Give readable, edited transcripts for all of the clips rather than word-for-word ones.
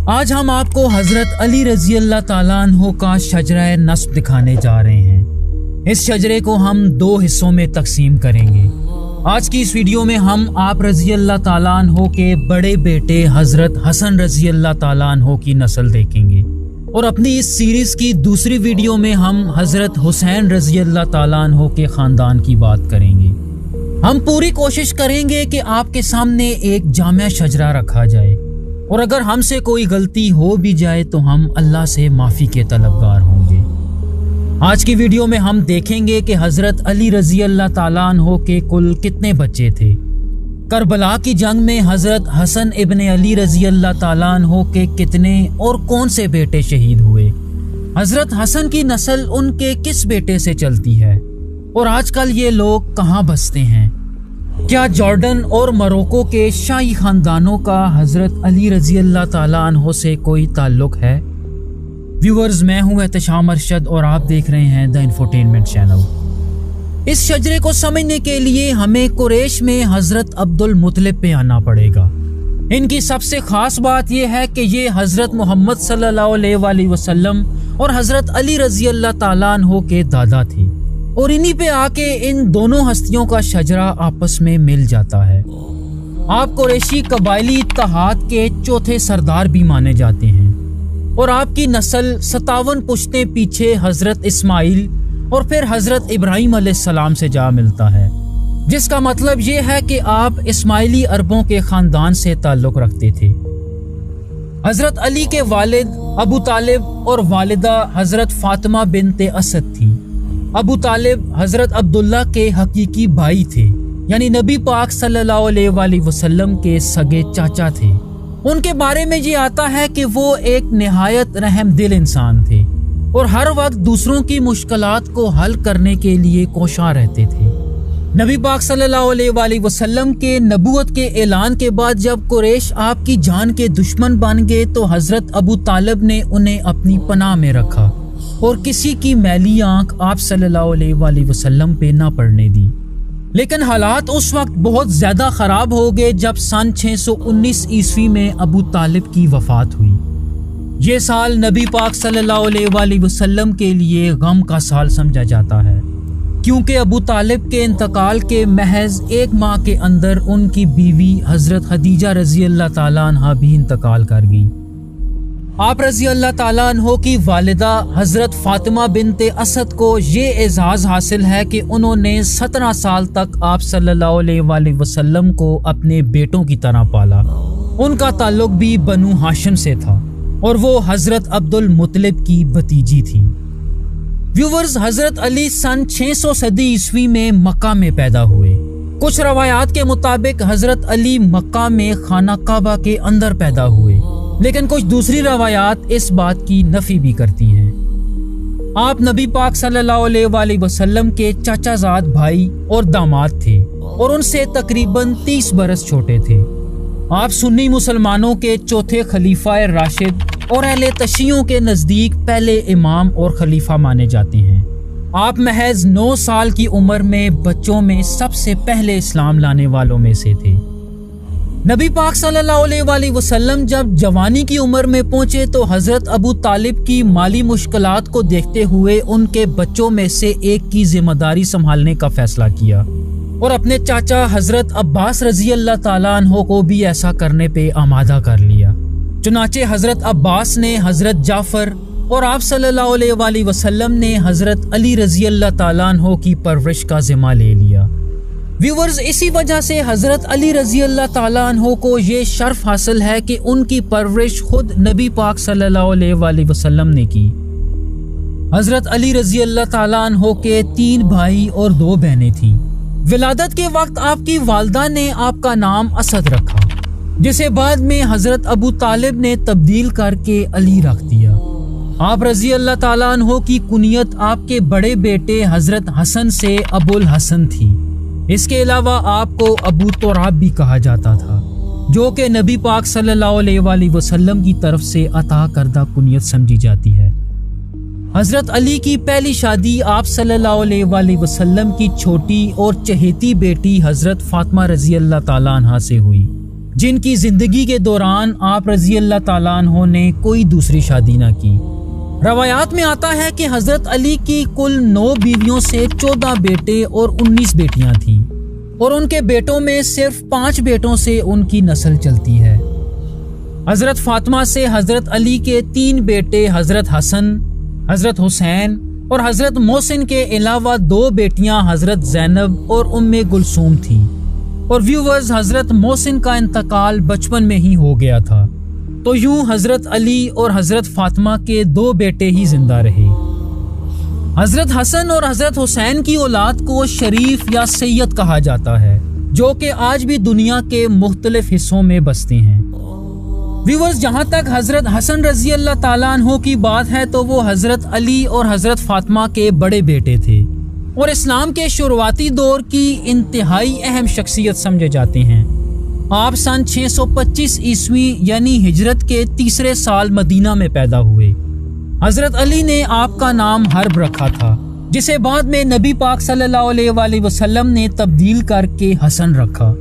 آج ہم آپ کو حضرت علی رضی اللہ تعالیٰ عنہ کا شجرہ نسب دکھانے جا رہے ہیں۔ اس شجرے کو ہم 2 حصوں میں تقسیم کریں گے۔ آج کی اس ویڈیو میں ہم آپ رضی اللہ تعالیٰ عنہ کے بڑے بیٹے حضرت حسن رضی اللہ تعالیٰ عنہ کی نسل دیکھیں گے، اور اپنی اس سیریز کی دوسری ویڈیو میں ہم حضرت حسین رضی اللہ تعالیٰ عنہ کے خاندان کی بات کریں گے۔ ہم پوری کوشش کریں گے کہ آپ کے سامنے ایک جامع شجرہ رکھا جائے، اور اگر ہم سے کوئی غلطی ہو بھی جائے تو ہم اللہ سے معافی کے طلبگار ہوں گے۔ آج کی ویڈیو میں ہم دیکھیں گے کہ حضرت علی رضی اللہ تعالیٰ عنہ کے کل کتنے بچے تھے۔ کربلا کی جنگ میں حضرت حسن ابن علی رضی اللہ تعالیٰ عنہ کے کتنے اور کون سے بیٹے شہید ہوئے، حضرت حسن کی نسل ان کے کس بیٹے سے چلتی ہے، اور آج کل یہ لوگ کہاں بستے ہیں؟ کیا جارڈن اور مروکو کے شاہی خاندانوں کا حضرت علی رضی اللہ تعالیٰ عنہ سے کوئی تعلق ہے؟ ویورز، میں ہوں احتشام ارشد اور آپ دیکھ رہے ہیں دی انفوٹینمنٹ چینل۔ اس شجرے کو سمجھنے کے لیے ہمیں قریش میں حضرت عبد المطلب پہ آنا پڑے گا۔ ان کی سب سے خاص بات یہ ہے کہ یہ حضرت محمد صلی اللہ علیہ وآلہ وسلم اور حضرت علی رضی اللہ تعالیٰ عنہ کے دادا تھے، اور انہی پہ آ کے ان دونوں ہستیوں کا شجرہ آپس میں مل جاتا ہے۔ آپ قریشی قبائلی اتحاد کے چوتھے سردار بھی مانے جاتے ہیں، اور آپ کی نسل 57 پشتیں پیچھے حضرت اسماعیل اور پھر حضرت ابراہیم علیہ السلام سے جا ملتا ہے، جس کا مطلب یہ ہے کہ آپ اسماعیلی عربوں کے خاندان سے تعلق رکھتے تھے۔ حضرت علی کے والد ابو طالب اور والدہ حضرت فاطمہ بنت اسد تھی۔ ابو طالب حضرت عبداللہ کے حقیقی بھائی تھے، یعنی نبی پاک صلی اللہ علیہ وآلہ وسلم کے سگے چاچا تھے۔ ان کے بارے میں یہ آتا ہے کہ وہ ایک نہایت رحم دل انسان تھے، اور ہر وقت دوسروں کی مشکلات کو حل کرنے کے لیے کوشاں رہتے تھے۔ نبی پاک صلی اللہ علیہ وآلہ وسلم کے نبوت کے اعلان کے بعد جب قریش آپ کی جان کے دشمن بن گئے تو حضرت ابو طالب نے انہیں اپنی پناہ میں رکھا، اور کسی کی میلی آنکھ آپ صلی اللہ علیہ وآلہ وسلم پہ نہ پڑنے دی۔ لیکن حالات اس وقت بہت زیادہ خراب ہو گئے جب سن 619 عیسوی میں ابو طالب کی وفات ہوئی۔ یہ سال نبی پاک صلی اللہ علیہ وآلہ وسلم کے لیے غم کا سال سمجھا جاتا ہے، کیونکہ ابو طالب کے انتقال کے محض 1 ماہ کے اندر ان کی بیوی حضرت خدیجہ رضی اللہ تعالیٰ عنہا بھی انتقال کر گئی۔ آپ رضی اللہ تعالیٰ عنہ کی والدہ حضرت فاطمہ بنت اسد کو یہ اعزاز حاصل ہے کہ انہوں نے 17 سال تک آپ صلی اللہ علیہ وآلہ وسلم کو اپنے بیٹوں کی طرح پالا۔ ان کا تعلق بھی بنو ہاشم سے تھا، اور وہ حضرت عبد المطلب کی بھتیجی تھی۔ ویورز، حضرت علی سن 600 صدی عیسوی میں مکہ میں پیدا ہوئے۔ کچھ روایات کے مطابق حضرت علی مکہ میں خانہ کعبہ کے اندر پیدا ہوئے، لیکن کچھ دوسری روایات اس بات کی نفی بھی کرتی ہیں۔ آپ نبی پاک صلی اللہ علیہ وآلہ وسلم کے چاچا زاد بھائی اور داماد تھے، اور ان سے تقریباً 30 برس چھوٹے تھے۔ آپ سنی مسلمانوں کے چوتھے خلیفہ راشد اور اہل تشیعوں کے نزدیک پہلے امام اور خلیفہ مانے جاتے ہیں۔ آپ محض 9 سال کی عمر میں بچوں میں سب سے پہلے اسلام لانے والوں میں سے تھے۔ نبی پاک صلی اللہ علیہ وآلہ وسلم جب جوانی کی عمر میں پہنچے تو حضرت ابو طالب کی مالی مشکلات کو دیکھتے ہوئے ان کے بچوں میں سے ایک کی ذمہ داری سنبھالنے کا فیصلہ کیا، اور اپنے چاچا حضرت عباس رضی اللہ تعالیٰ عنہ کو بھی ایسا کرنے پہ آمادہ کر لیا۔ چنانچہ حضرت عباس نے حضرت جعفر اور آپ صلی اللہ علیہ وآلہ وسلم نے حضرت علی رضی اللہ تعالیٰ عنہ کی پرورش کا ذمہ لے لیا۔ ویورز، اسی وجہ سے حضرت علی رضی اللہ تعالیٰ عنہ کو یہ شرف حاصل ہے کہ ان کی پرورش خود نبی پاک صلی اللہ علیہ وآلہ وسلم نے کی۔ حضرت علی رضی اللہ تعالیٰ عنہ کے 3 بھائی اور 2 بہنیں تھیں۔ ولادت کے وقت آپ کی والدہ نے آپ کا نام اسد رکھا، جسے بعد میں حضرت ابو طالب نے تبدیل کر کے علی رکھ دیا۔ آپ رضی اللہ تعالیٰ عنہ کی کنیت آپ کے بڑے بیٹے حضرت حسن سے ابو الحسن تھی۔ اس کے علاوہ آپ کو ابو تراب بھی کہا جاتا تھا، جو کہ نبی پاک صلی اللہ علیہ وآلہ وسلم کی طرف سے عطا کردہ کنیت سمجھی جاتی ہے۔ حضرت علی کی پہلی شادی آپ صلی اللہ علیہ وآلہ وسلم کی چھوٹی اور چہیتی بیٹی حضرت فاطمہ رضی اللہ تعالیٰ عنہا سے ہوئی۔ جن کی زندگی کے دوران آپ رضی اللہ تعالیٰ عنہ نے کوئی دوسری شادی نہ کی۔ روایات میں آتا ہے کہ حضرت علی کی کل 9 بیویوں سے 14 بیٹے اور 19 بیٹیاں تھیں، اور ان کے بیٹوں میں صرف 5 بیٹوں سے ان کی نسل چلتی ہے۔ حضرت فاطمہ سے حضرت علی کے 3 بیٹے حضرت حسن، حضرت حسین اور حضرت محسن کے علاوہ 2 بیٹیاں حضرت زینب اور ام کلثوم تھیں، اور ویورز حضرت محسن کا انتقال بچپن میں ہی ہو گیا تھا، تو یوں حضرت علی اور حضرت فاطمہ کے 2 بیٹے ہی زندہ رہے۔ حضرت حسن اور حضرت حسین کی اولاد کو شریف یا سید کہا جاتا ہے، جو کہ آج بھی دنیا کے مختلف حصوں میں بستے ہیں۔ ویورز، جہاں تک حضرت حسن رضی اللہ تعالیٰ عنہ کی بات ہے تو وہ حضرت علی اور حضرت فاطمہ کے بڑے بیٹے تھے، اور اسلام کے شروعاتی دور کی انتہائی اہم شخصیت سمجھے جاتے ہیں۔ آپ سن 625 عیسوی یعنی ہجرت کے 3 سال مدینہ میں پیدا ہوئے۔ حضرت علی نے آپ کا نام حرب رکھا تھا، جسے بعد میں نبی پاک صلی اللہ علیہ وآلہ وسلم نے تبدیل کر کے حسن رکھا۔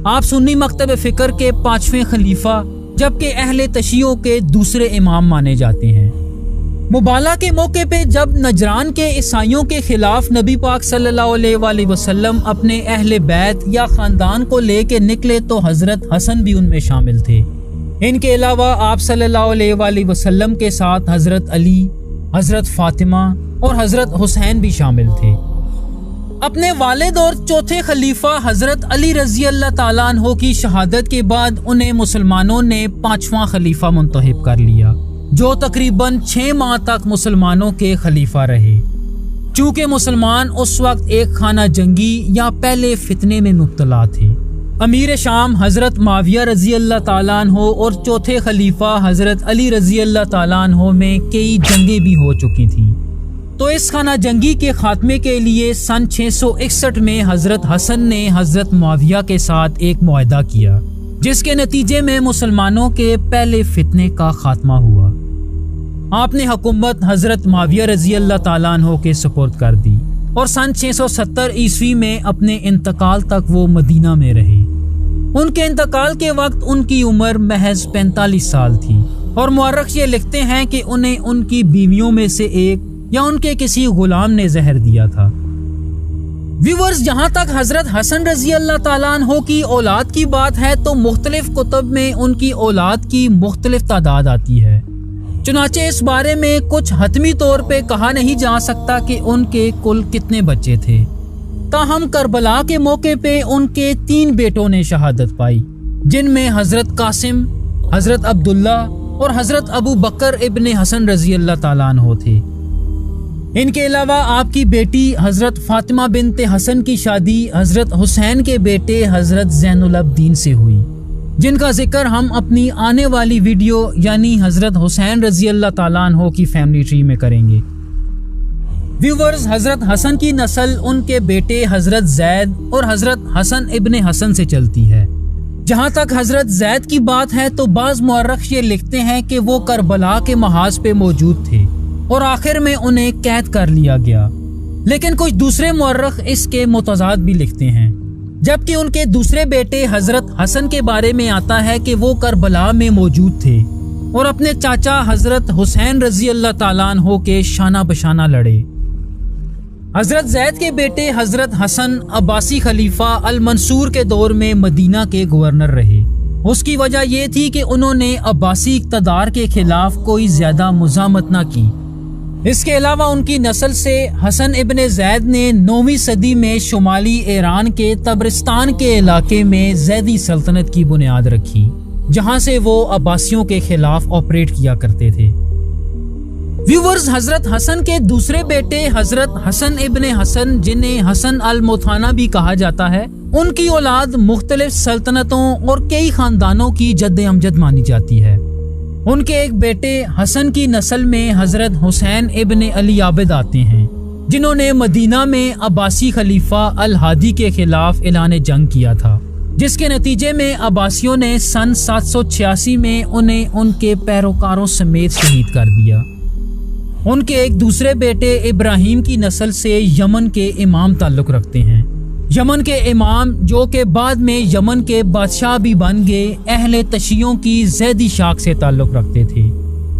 آپ سنی مکتب فکر کے 5ویں خلیفہ جبکہ اہل تشیع کے دوسرے امام مانے جاتے ہیں۔ مبالہ کے موقع پہ جب نجران کے عیسائیوں کے خلاف نبی پاک صلی اللہ علیہ وآلہ وسلم اپنے اہل بیت یا خاندان کو لے کے نکلے تو حضرت حسن بھی ان میں شامل تھے۔ ان کے علاوہ آپ صلی اللہ علیہ وآلہ وسلم کے ساتھ حضرت علی، حضرت فاطمہ اور حضرت حسین بھی شامل تھے۔ اپنے والد اور چوتھے خلیفہ حضرت علی رضی اللہ تعالیٰ عنہ کی شہادت کے بعد انہیں مسلمانوں نے 5واں خلیفہ منتخب کر لیا، جو تقریباً 6 ماہ تک مسلمانوں کے خلیفہ رہے۔ چونکہ مسلمان اس وقت ایک خانہ جنگی یا پہلے فتنے میں مبتلا تھے۔ امیر شام حضرت معاویہ رضی اللہ تعالیٰ عنہ اور چوتھے خلیفہ حضرت علی رضی اللہ تعالیٰ عنہ میں کئی جنگیں بھی ہو چکی تھیں، تو اس خانہ جنگی کے خاتمے کے لیے سن 661 میں حضرت حسن نے حضرت معاویہ کے ساتھ ایک معاہدہ کیا، جس کے نتیجے میں مسلمانوں کے پہلے فتنے کا خاتمہ ہوا۔ آپ نے حکومت حضرت معاویہ رضی اللہ تعالیٰ عنہ کے سپرد کر دی، اور سن 670 عیسوی میں اپنے انتقال تک وہ مدینہ میں رہے۔ ان کے انتقال کے وقت ان کی عمر محض 45 سال تھی، اور مورخ یہ لکھتے ہیں کہ انہیں ان کی بیویوں میں سے ایک یا ان کے کسی غلام نے زہر دیا تھا۔ ویورز، جہاں تک حضرت حسن رضی اللہ تعالیٰ عنہ کی اولاد کی بات ہے تو مختلف کتب میں ان کی اولاد کی مختلف تعداد آتی ہے، چنانچہ اس بارے میں کچھ حتمی طور پہ کہا نہیں جا سکتا کہ ان کے کل کتنے بچے تھے۔ تاہم کربلا کے موقع پہ ان کے 3 بیٹوں نے شہادت پائی، جن میں حضرت قاسم، حضرت عبداللہ اور حضرت ابو بکر ابن حسن رضی اللہ تعالیٰ عنہ تھے۔ ان کے علاوہ آپ کی بیٹی حضرت فاطمہ بنت حسن کی شادی حضرت حسین کے بیٹے حضرت زین العابدین سے ہوئی، جن کا ذکر ہم اپنی آنے والی ویڈیو یعنی حضرت حسین رضی اللہ تعالیٰ عنہ کی فیملی ٹری میں کریں گے۔ ویورز، حضرت حسن کی نسل ان کے بیٹے حضرت زید اور حضرت حسن ابن حسن سے چلتی ہے۔ جہاں تک حضرت زید کی بات ہے تو بعض مورخ یہ لکھتے ہیں کہ وہ کربلا کے محاذ پہ موجود تھے اور آخر میں انہیں قید کر لیا گیا، لیکن کچھ دوسرے مورخ اس کے متضاد بھی لکھتے ہیں، جبکہ ان کے دوسرے بیٹے حضرت حسن کے بارے میں آتا ہے کہ وہ کربلا میں موجود تھے اور اپنے چاچا حضرت حسین رضی اللہ تعالیٰ عنہ کے شانہ بشانہ لڑے۔ حضرت زید کے بیٹے حضرت حسن عباسی خلیفہ المنصور کے دور میں مدینہ کے گورنر رہے۔ اس کی وجہ یہ تھی کہ انہوں نے عباسی اقتدار کے خلاف کوئی زیادہ مزاحمت نہ کی۔ اس کے علاوہ ان کی نسل سے حسن ابن زید نے 9ویں صدی میں شمالی ایران کے تبرستان کے علاقے میں زیدی سلطنت کی بنیاد رکھی، جہاں سے وہ عباسیوں کے خلاف آپریٹ کیا کرتے تھے۔ ویورز، حضرت حسن کے دوسرے بیٹے حضرت حسن ابن حسن، جنہیں حسن المتھانہ بھی کہا جاتا ہے، ان کی اولاد مختلف سلطنتوں اور کئی خاندانوں کی جد امجد مانی جاتی ہے۔ ان کے ایک بیٹے حسن کی نسل میں حضرت حسین ابن علی عابد آتے ہیں، جنہوں نے مدینہ میں عباسی خلیفہ الہادی کے خلاف اعلان جنگ کیا تھا، جس کے نتیجے میں عباسیوں نے سن 786 میں انہیں ان کے پیروکاروں سمیت شہید کر دیا۔ ان کے ایک دوسرے بیٹے ابراہیم کی نسل سے یمن کے امام تعلق رکھتے ہیں۔ یمن کے امام جو کہ بعد میں یمن کے بادشاہ بھی بن گئے اہل تشیعوں کی زیدی شاخ سے تعلق رکھتے تھے،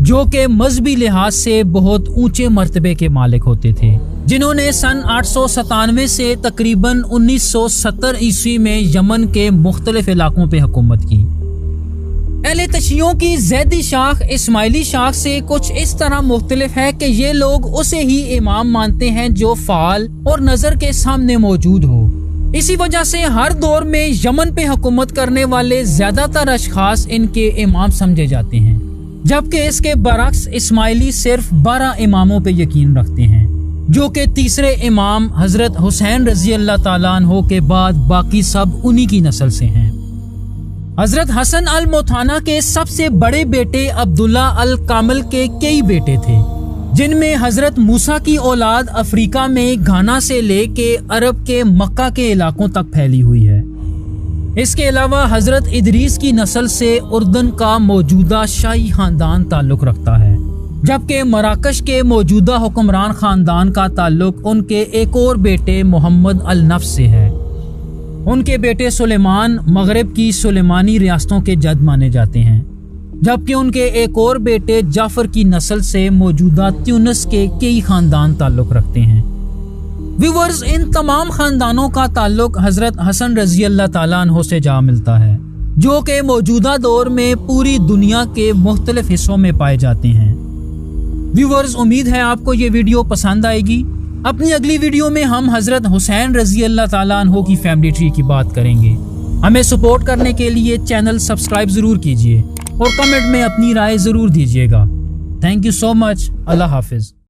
جو کہ مذہبی لحاظ سے بہت اونچے مرتبے کے مالک ہوتے تھے، جنہوں نے سن 897 سے تقریباً 1970 عیسوی میں یمن کے مختلف علاقوں پہ حکومت کی۔ اہل تشیعوں کی زیدی شاخ اسماعیلی شاخ سے کچھ اس طرح مختلف ہے کہ یہ لوگ اسے ہی امام مانتے ہیں جو فعال اور نظر کے سامنے موجود ہو۔ اسی وجہ سے ہر دور میں یمن پہ حکومت کرنے والے زیادہ تر اشخاص ان کے امام سمجھے جاتے ہیں، جبکہ اس کے برعکس اسماعیلی صرف 12 اماموں پہ یقین رکھتے ہیں، جو کہ تیسرے امام حضرت حسین رضی اللہ تعالیٰ عنہ کے بعد باقی سب انہی کی نسل سے ہیں۔ حضرت حسن الموتھانا کے سب سے بڑے بیٹے عبداللہ الکامل کے کئی بیٹے تھے، جن میں حضرت موسیٰ کی اولاد افریقہ میں گھانا سے لے کے عرب کے مکہ کے علاقوں تک پھیلی ہوئی ہے۔ اس کے علاوہ حضرت ادریس کی نسل سے اردن کا موجودہ شاہی خاندان تعلق رکھتا ہے، جبکہ مراکش کے موجودہ حکمران خاندان کا تعلق ان کے ایک اور بیٹے محمد النفس سے ہے۔ ان کے بیٹے سلیمان مغرب کی سلیمانی ریاستوں کے جد مانے جاتے ہیں، جبکہ ان کے ایک اور بیٹے جعفر کی نسل سے موجودہ تیونس کے کئی خاندان تعلق رکھتے ہیں۔ ویورز، ان تمام خاندانوں کا تعلق حضرت حسن رضی اللہ تعالیٰ عنہ سے جا ملتا ہے، جو کہ موجودہ دور میں پوری دنیا کے مختلف حصوں میں پائے جاتے ہیں۔ ویورز، امید ہے آپ کو یہ ویڈیو پسند آئے گی۔ اپنی اگلی ویڈیو میں ہم حضرت حسین رضی اللہ تعالیٰ عنہ کی فیملی ٹری کی بات کریں گے۔ ہمیں سپورٹ کرنے کے لیے چینل سبسکرائب ضرور کیجیے اور کمنٹ میں اپنی رائے ضرور دیجیے گا۔ تھینک یو سو مچ۔ اللہ حافظ۔